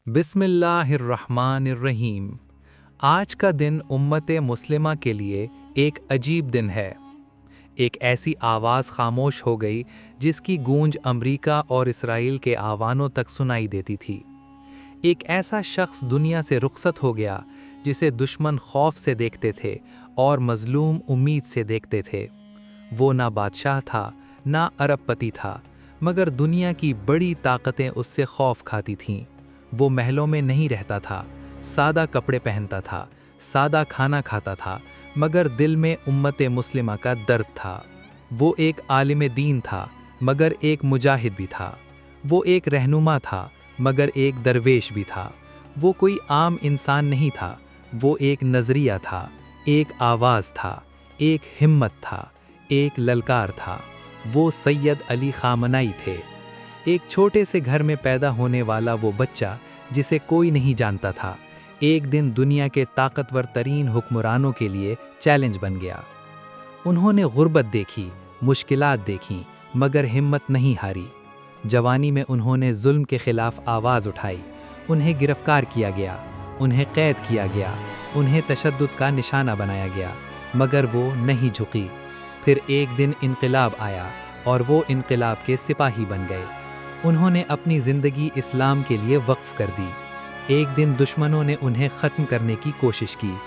बिस्मिल्लाहिर्रहमानिर्रहीम। आज का दिन उम्मत मुस्लिमा के लिए एक अजीब दिन है। एक ऐसी आवाज़ खामोश हो गई जिसकी गूंज अमरीका और इसराइल के आवानों तक सुनाई देती थी। एक ऐसा शख्स दुनिया से रुखसत हो गया जिसे दुश्मन खौफ से देखते थे और मजलूम उम्मीद से देखते थे। वो ना बादशाह था, ना अरबपति था, मगर दुनिया की बड़ी ताकतें उससे खौफ खाती थीं। वो महलों में नहीं रहता था, सादा कपड़े पहनता था, सादा खाना खाता था, मगर दिल में उम्मत मुस्लिमा का दर्द था। वो एक आलिम दीन था, मगर एक मुजाहिद भी था। वो एक रहनुमा था, मगर एक दरवेश भी था। वो कोई आम इंसान नहीं था, वो एक नज़रिया था, एक आवाज़ था, एक हिम्मत था, एक ललकार था। वो सैयद अली ख़ामनाई थे। एक छोटे से घर में पैदा होने वाला वो बच्चा जिसे कोई नहीं जानता था, एक दिन दुनिया के ताकतवर तरीन हुक्मरानों के लिए चैलेंज बन गया। उन्होंने गुर्बत देखी, मुश्किलात देखीं, मगर हिम्मत नहीं हारी। जवानी में उन्होंने जुल्म के खिलाफ आवाज़ उठाई। उन्हें गिरफ्तार किया गया, उन्हें कैद किया गया, उन्हें तशद्दुद का निशाना बनाया गया, मगर वो नहीं झुकी। फिर एक दिन इनक़िलाब आया और वो इनक़िलाब के सिपाही बन गए। उन्होंने अपनी ज़िंदगी इस्लाम के लिए वक्फ कर दी। एक दिन दुश्मनों ने उन्हें ख़त्म करने की कोशिश की।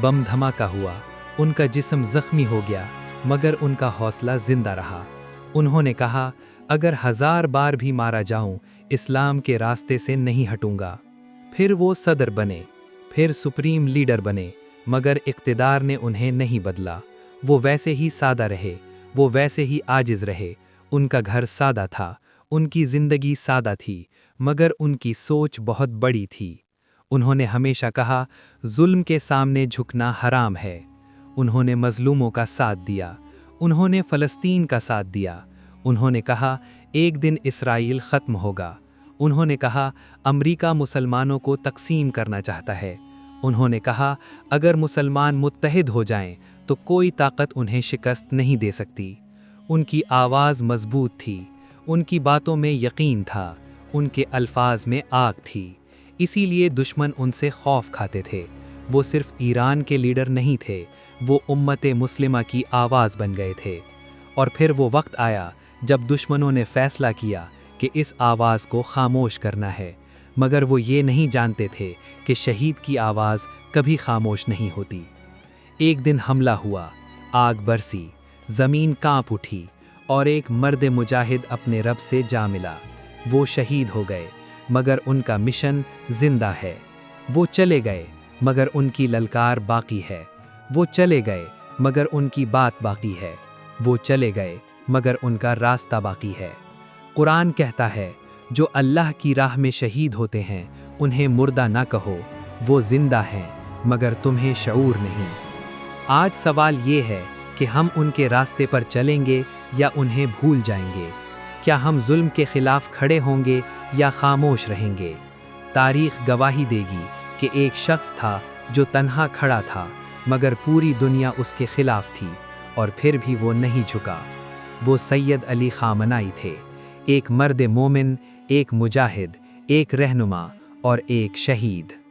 बम धमाका हुआ, उनका जिस्म ज़ख्मी हो गया, मगर उनका हौसला ज़िंदा रहा। उन्होंने कहा, अगर 1000 बार भी मारा जाऊं, इस्लाम के रास्ते से नहीं हटूंगा। फिर वो सदर बने, फिर सुप्रीम लीडर बने, मगर इक़्तिदार ने उन्हें नहीं बदला। वो वैसे ही सादा रहे, वो वैसे ही आजिज़ रहे। उनका घर सादा था, उनकी ज़िंदगी सादा थी, मगर उनकी सोच बहुत बड़ी थी। उन्होंने हमेशा कहा, जुल्म के सामने झुकना हराम है। उन्होंने मज़लूमों का साथ दिया, उन्होंने फ़लस्तीन का साथ दिया। उन्होंने कहा, एक दिन इसराइल ख़त्म होगा। उन्होंने कहा, अमरीका मुसलमानों को तक़सीम करना चाहता है। उन्होंने कहा, अगर मुसलमान मुत्तहिद हो जाएं, तो कोई ताकत उन्हें शिकस्त नहीं दे सकती। उनकी आवाज़ मज़बूत थी, उनकी बातों में यकीन था, उनके अल्फाज में आग थी। इसीलिए दुश्मन उनसे खौफ खाते थे। वो सिर्फ ईरान के लीडर नहीं थे, वो उम्मत मुस्लिमा की आवाज़ बन गए थे। और फिर वो वक्त आया जब दुश्मनों ने फ़ैसला किया कि इस आवाज़ को खामोश करना है, मगर वो ये नहीं जानते थे कि शहीद की आवाज़ कभी खामोश नहीं होती। एक दिन हमला हुआ, आग बरसी, ज़मीन काँप उठी और एक मर्द मुजाहिद अपने रब से जा मिला। वो शहीद हो गए, मगर उनका मिशन जिंदा है। वो चले गए, मगर उनकी ललकार बाकी है। वो चले गए, मगर उनकी बात बाकी है। वो चले गए, मगर उनका रास्ता बाकी है। कुरान कहता है, जो अल्लाह की राह में शहीद होते हैं, उन्हें मुर्दा ना कहो, वो जिंदा हैं, मगर तुम्हें शऊर नहीं। आज सवाल ये है कि हम उनके रास्ते पर चलेंगे या उन्हें भूल जाएंगे। क्या हम जुल्म के खिलाफ खड़े होंगे या खामोश रहेंगे? तारीख़ गवाही देगी कि एक शख्स था जो तन्हा खड़ा था, मगर पूरी दुनिया उसके खिलाफ थी, और फिर भी वो नहीं झुका। वो सैयद अली ख़ामनाई थे, एक मर्द मोमिन, एक मुजाहिद, एक रहनुमा और एक शहीद।